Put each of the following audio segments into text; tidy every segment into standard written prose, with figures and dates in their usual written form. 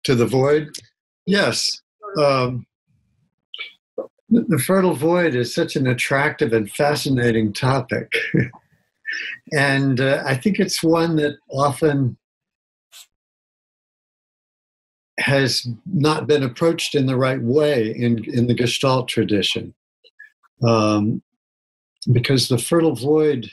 to the void? Yes. The fertile void is such an attractive and fascinating topic. And I think it's one that often has not been approached in the right way in the Gestalt tradition. Because the fertile void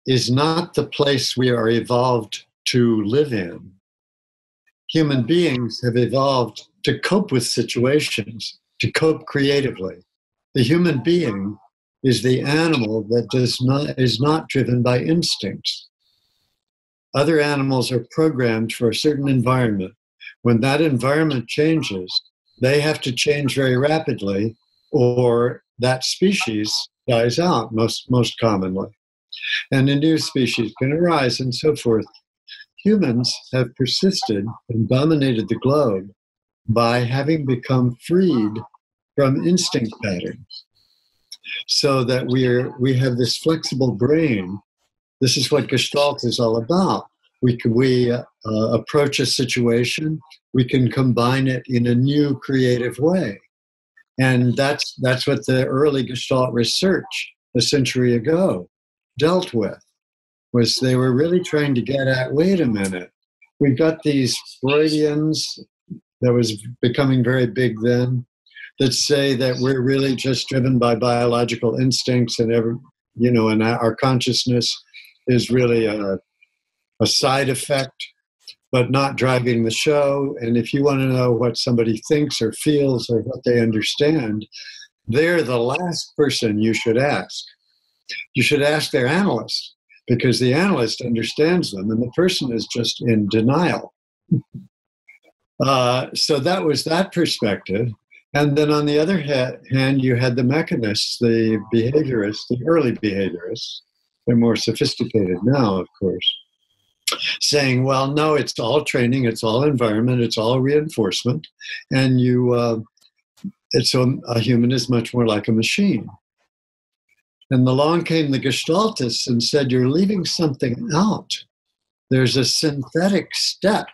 is not the place we are evolved to live in. Human beings have evolved to cope with situations, to cope creatively. The human being is the animal that is not driven by instincts. Other animals are programmed for a certain environment. When that environment changes, they have to change very rapidly, or that species dies out most commonly. And a new species can arise and so forth. Humans have persisted and dominated the globe by having become freed from instinct patterns, so that we have this flexible brain. This is what Gestalt is all about. We approach a situation, we can combine it in a new creative way. And that's what the early Gestalt research a century ago dealt with, was they were really trying to get at, wait a minute, we've got these Freudians that was becoming very big then, that say that we're really just driven by biological instincts, and and our consciousness is really a side effect, but not driving the show. And if you want to know what somebody thinks or feels or what they understand, they're the last person you should ask. You should ask their analyst, because the analyst understands them and the person is just in denial. So that was that perspective. And then on the other hand, you had the mechanists, the behaviorists, the early behaviorists. They're more sophisticated now, of course, saying, well, no, it's all training, it's all environment, it's all reinforcement, and a human is much more like a machine. And along came the Gestaltists and said, you're leaving something out. There's a synthetic step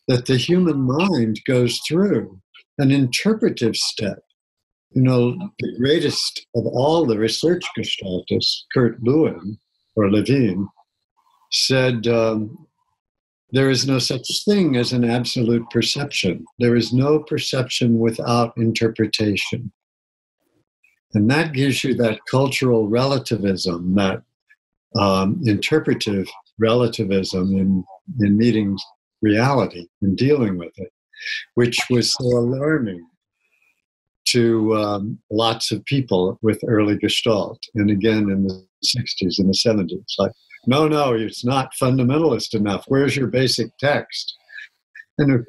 that the human mind goes through, an interpretive step. The greatest of all the research Gestaltists, Kurt Lewin, said, there is no such thing as an absolute perception. There is no perception without interpretation. And that gives you that cultural relativism, that interpretive relativism in meeting reality and dealing with it, which was so alarming to lots of people with early Gestalt. And again, in the 60s and the 70s, like, no, it's not fundamentalist enough. Where's your basic text? And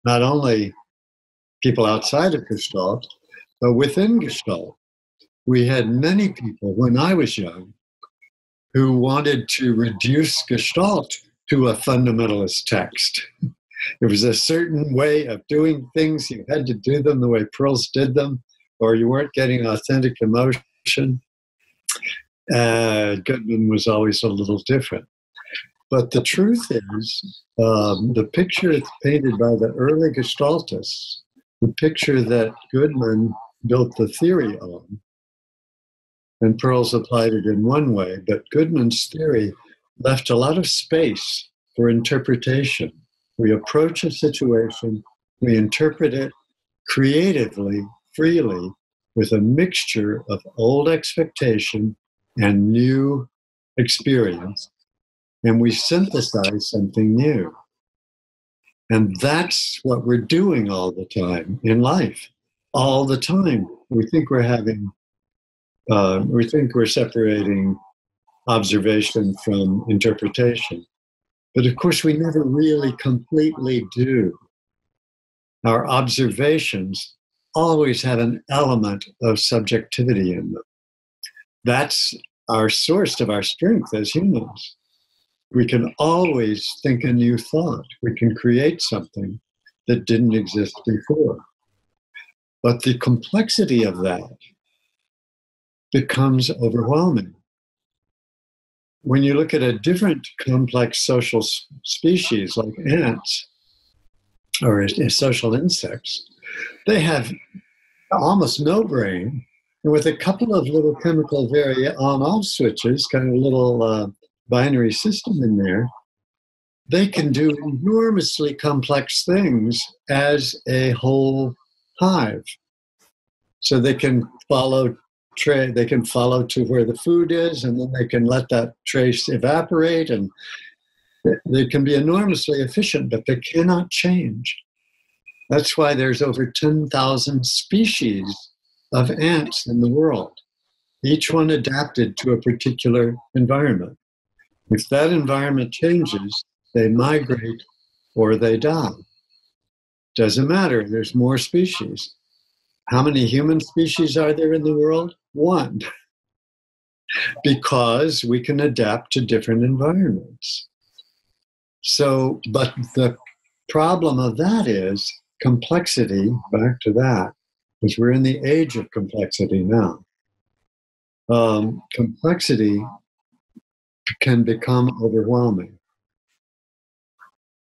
not only people outside of Gestalt, but within Gestalt. We had many people when I was young who wanted to reduce Gestalt to a fundamentalist text. It was a certain way of doing things. You had to do them the way Pearls did them, or you weren't getting authentic emotion. Goodman was always a little different. But the truth is, the picture that's painted by the early Gestaltists, the picture that Goodman built the theory on, and Pearls applied it in one way, but Goodman's theory left a lot of space for interpretation. We approach a situation, we interpret it creatively, freely, with a mixture of old expectation and new experience, and we synthesize something new. And that's what we're doing all the time in life. All the time. We think we're separating observation from interpretation. But of course, we never really completely do. Our observations always have an element of subjectivity in them. That's our source of our strength as humans. We can always think a new thought. We can create something that didn't exist before. But the complexity of that becomes overwhelming. when you look at a different complex social species like ants or social insects, they have almost no brain. And with a couple of little chemical on-off switches, kind of a little binary system in there, they can do enormously complex things as a whole hive. So they can follow to where the food is, and then they can let that trace evaporate, and they can be enormously efficient, but they cannot change. That's why there's over 10,000 species of ants in the world, each one adapted to a particular environment. If that environment changes, they migrate or they die. Doesn't matter, there's more species. How many human species are there in the world? One. Because we can adapt to different environments. So, but the problem of that is complexity, back to that, because we're in the age of complexity now. Complexity can become overwhelming.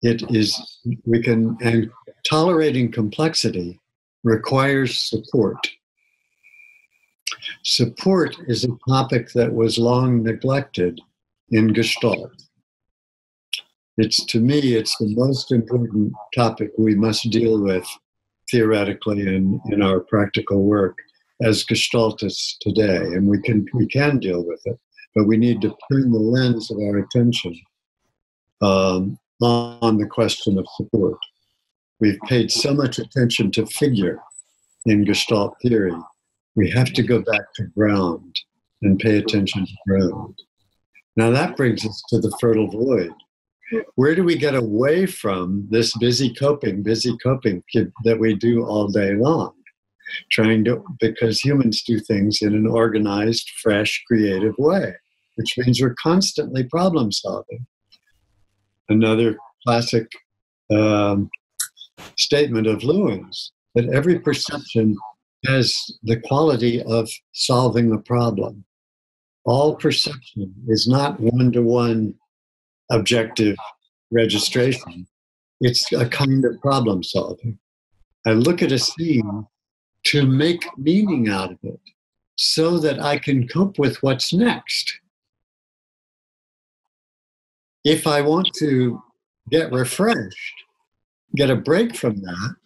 And tolerating complexity requires support. Support is a topic that was long neglected in Gestalt. To me, it's the most important topic we must deal with theoretically in our practical work as Gestaltists today. And we can deal with it, but we need to turn the lens of our attention on the question of support. We've paid so much attention to figure in Gestalt theory. We have to go back to ground and pay attention to ground. Now that brings us to the fertile void. Where do we get away from this busy coping that we do all day long? Because humans do things in an organized, fresh, creative way, which means we're constantly problem solving. Another classic statement of Lewin's, that every perception has the quality of solving a problem. All perception is not one-to-one objective registration. It's a kind of problem solving. I look at a scene to make meaning out of it so that I can cope with what's next. If I want to get refreshed, get a break from that,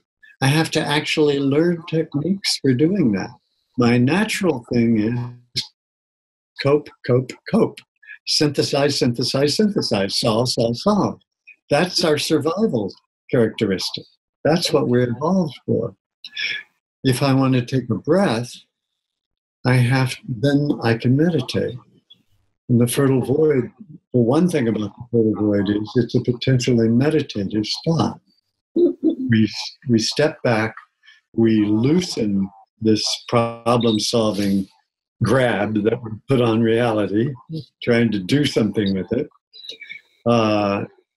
I have to actually learn techniques for doing that. My natural thing is cope. Synthesize, solve. That's our survival characteristic. That's what we're evolved for. If I want to take a breath, then I can meditate. And the fertile void, the one thing about the fertile void is it's a potentially meditative spot. We step back, we loosen this problem-solving grab that we put on reality, trying to do something with it,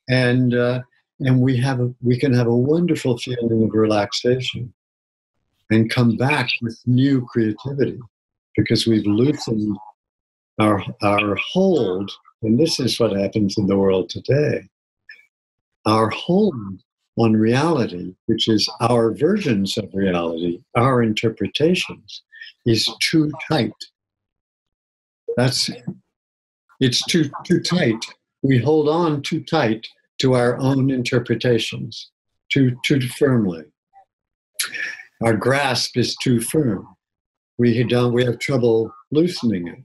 and we can have a wonderful feeling of relaxation, and come back with new creativity because we've loosened our hold. And this is what happens in the world today. Our hold on reality, which is our versions of reality, our interpretations, is too tight. It's too tight. We hold on too tight to our own interpretations, too firmly. Our grasp is too firm. We have trouble loosening it.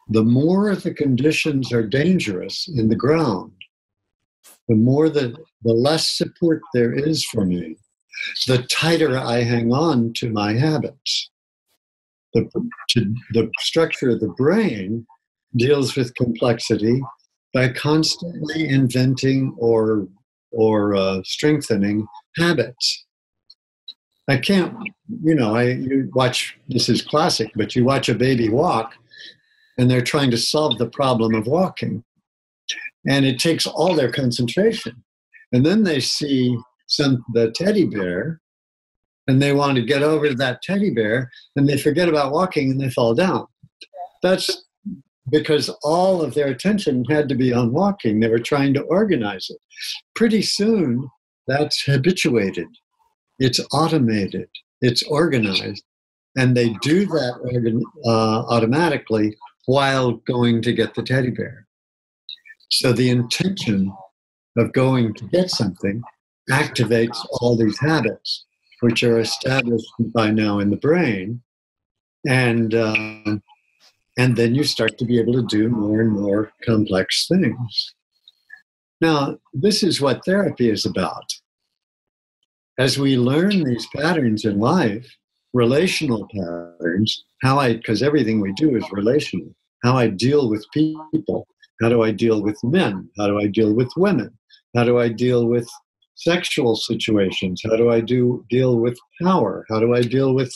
The more the conditions are dangerous in the ground, the less support there is for me, the tighter I hang on to my habits. The structure of the brain deals with complexity by constantly inventing or strengthening habits. I can't, you watch, this is classic, but you watch a baby walk and they're trying to solve the problem of walking. And it takes all their concentration. And then they see the teddy bear and they want to get over to that teddy bear and they forget about walking and they fall down. That's because all of their attention had to be on walking. They were trying to organize it. Pretty soon, that's habituated. It's automated. It's organized. And they do that automatically while going to get the teddy bear. So the intention of going to get something activates all these habits, which are established by now in the brain. And then you start to be able to do more and more complex things. Now, this is what therapy is about. As we learn these patterns in life, relational patterns, because everything we do is relational, how I deal with people, how do I deal with men, how do I deal with women, how do I deal with sexual situations, how do I deal with power, how do I deal with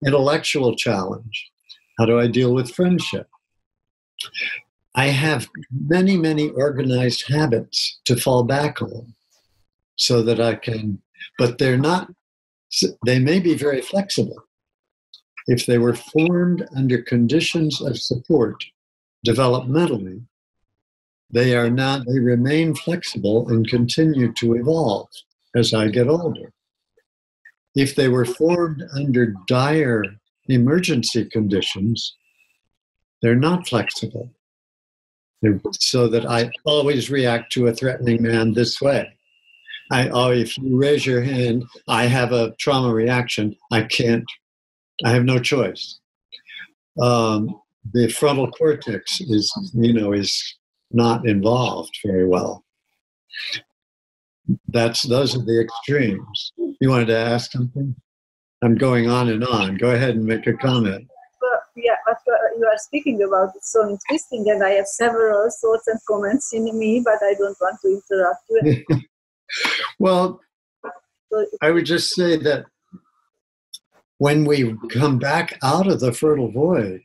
intellectual challenge, how do I deal with friendship. I have many, many organized habits to fall back on so that I can, but they may be very flexible. If they were formed under conditions of support developmentally, they remain flexible and continue to evolve as I get older. If they were formed under dire emergency conditions, they're not flexible. So that I always react to a threatening man this way. If you raise your hand, I have a trauma reaction. I have no choice. The frontal cortex is not involved very well. Those are the extremes. You wanted to ask something? I'm going on and on. Go ahead and make a comment. Yeah, what you are speaking about is so interesting, and I have several thoughts and comments in me, but I don't want to interrupt you. Well, I would just say that when we come back out of the fertile void,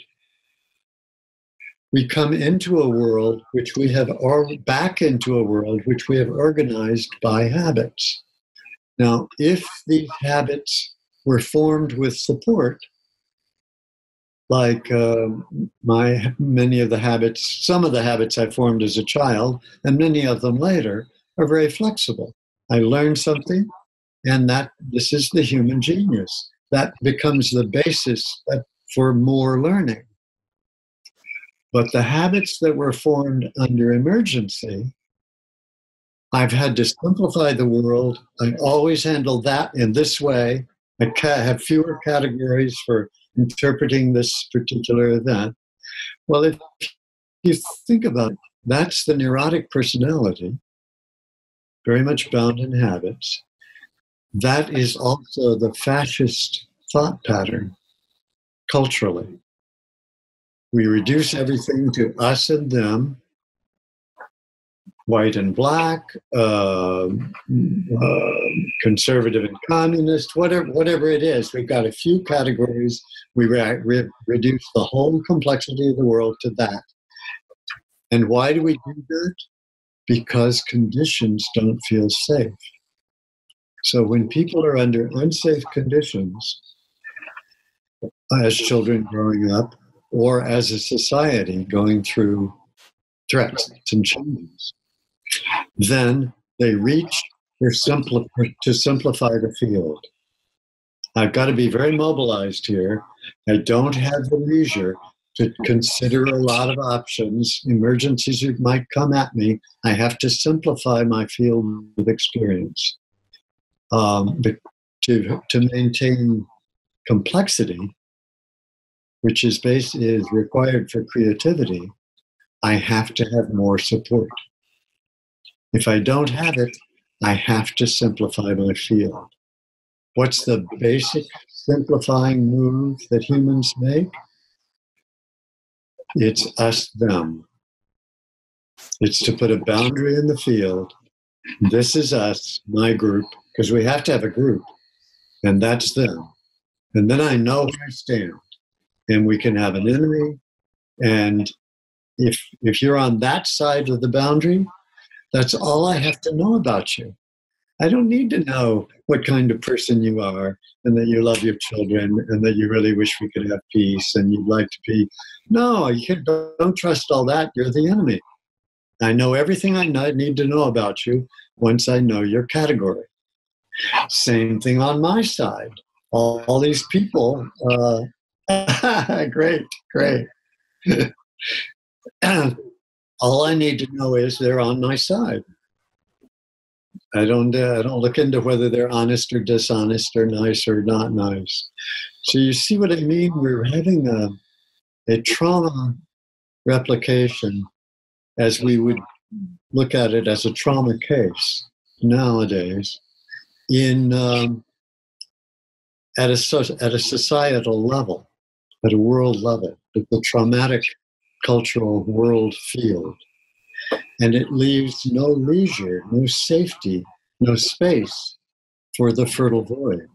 we come into a world which we have, or back into a world which we have organized by habits. Now, if these habits were formed with support, like many of the habits, some of the habits I formed as a child, and many of them later, are very flexible. I learned something, and this is the human genius. That becomes the basis for more learning. But the habits that were formed under emergency, I've had to simplify the world. I always handle that in this way. I have fewer categories for interpreting this particular event. Well, if you think about it, that's the neurotic personality, very much bound in habits. That is also the fascist thought pattern culturally. We reduce everything to us and them, white and black, conservative and communist, whatever it is. We've got a few categories. We reduce the whole complexity of the world to that. And why do we do that? Because conditions don't feel safe. So when people are under unsafe conditions, as children growing up, or as a society going through threats and changes, then they reach to simplify the field. I've got to be very mobilized here. I don't have the leisure to consider a lot of options. Emergencies might come at me. I have to simplify my field of experience. But to maintain complexity, which is required for creativity, I have to have more support. If I don't have it, I have to simplify my field. What's the basic simplifying move that humans make? It's us, them. It's to put a boundary in the field. This is us, my group, because we have to have a group, and that's them. And then I know where I stand. And we can have an enemy. And if you're on that side of the boundary, that's all I have to know about you. I don't need to know what kind of person you are and that you love your children and that you really wish we could have peace and you'd like to be. No, don't trust all that. You're the enemy. I know everything I need to know about you once I know your category. Same thing on my side. All these people, great. All I need to know is they're on my side. I don't look into whether they're honest or dishonest or nice or not nice. So you see what I mean? We're having a trauma replication as we would look at it as a trauma case nowadays at a societal level, at a world level, at the traumatic cultural world field. And it leaves no leisure, no safety, no space for the fertile void.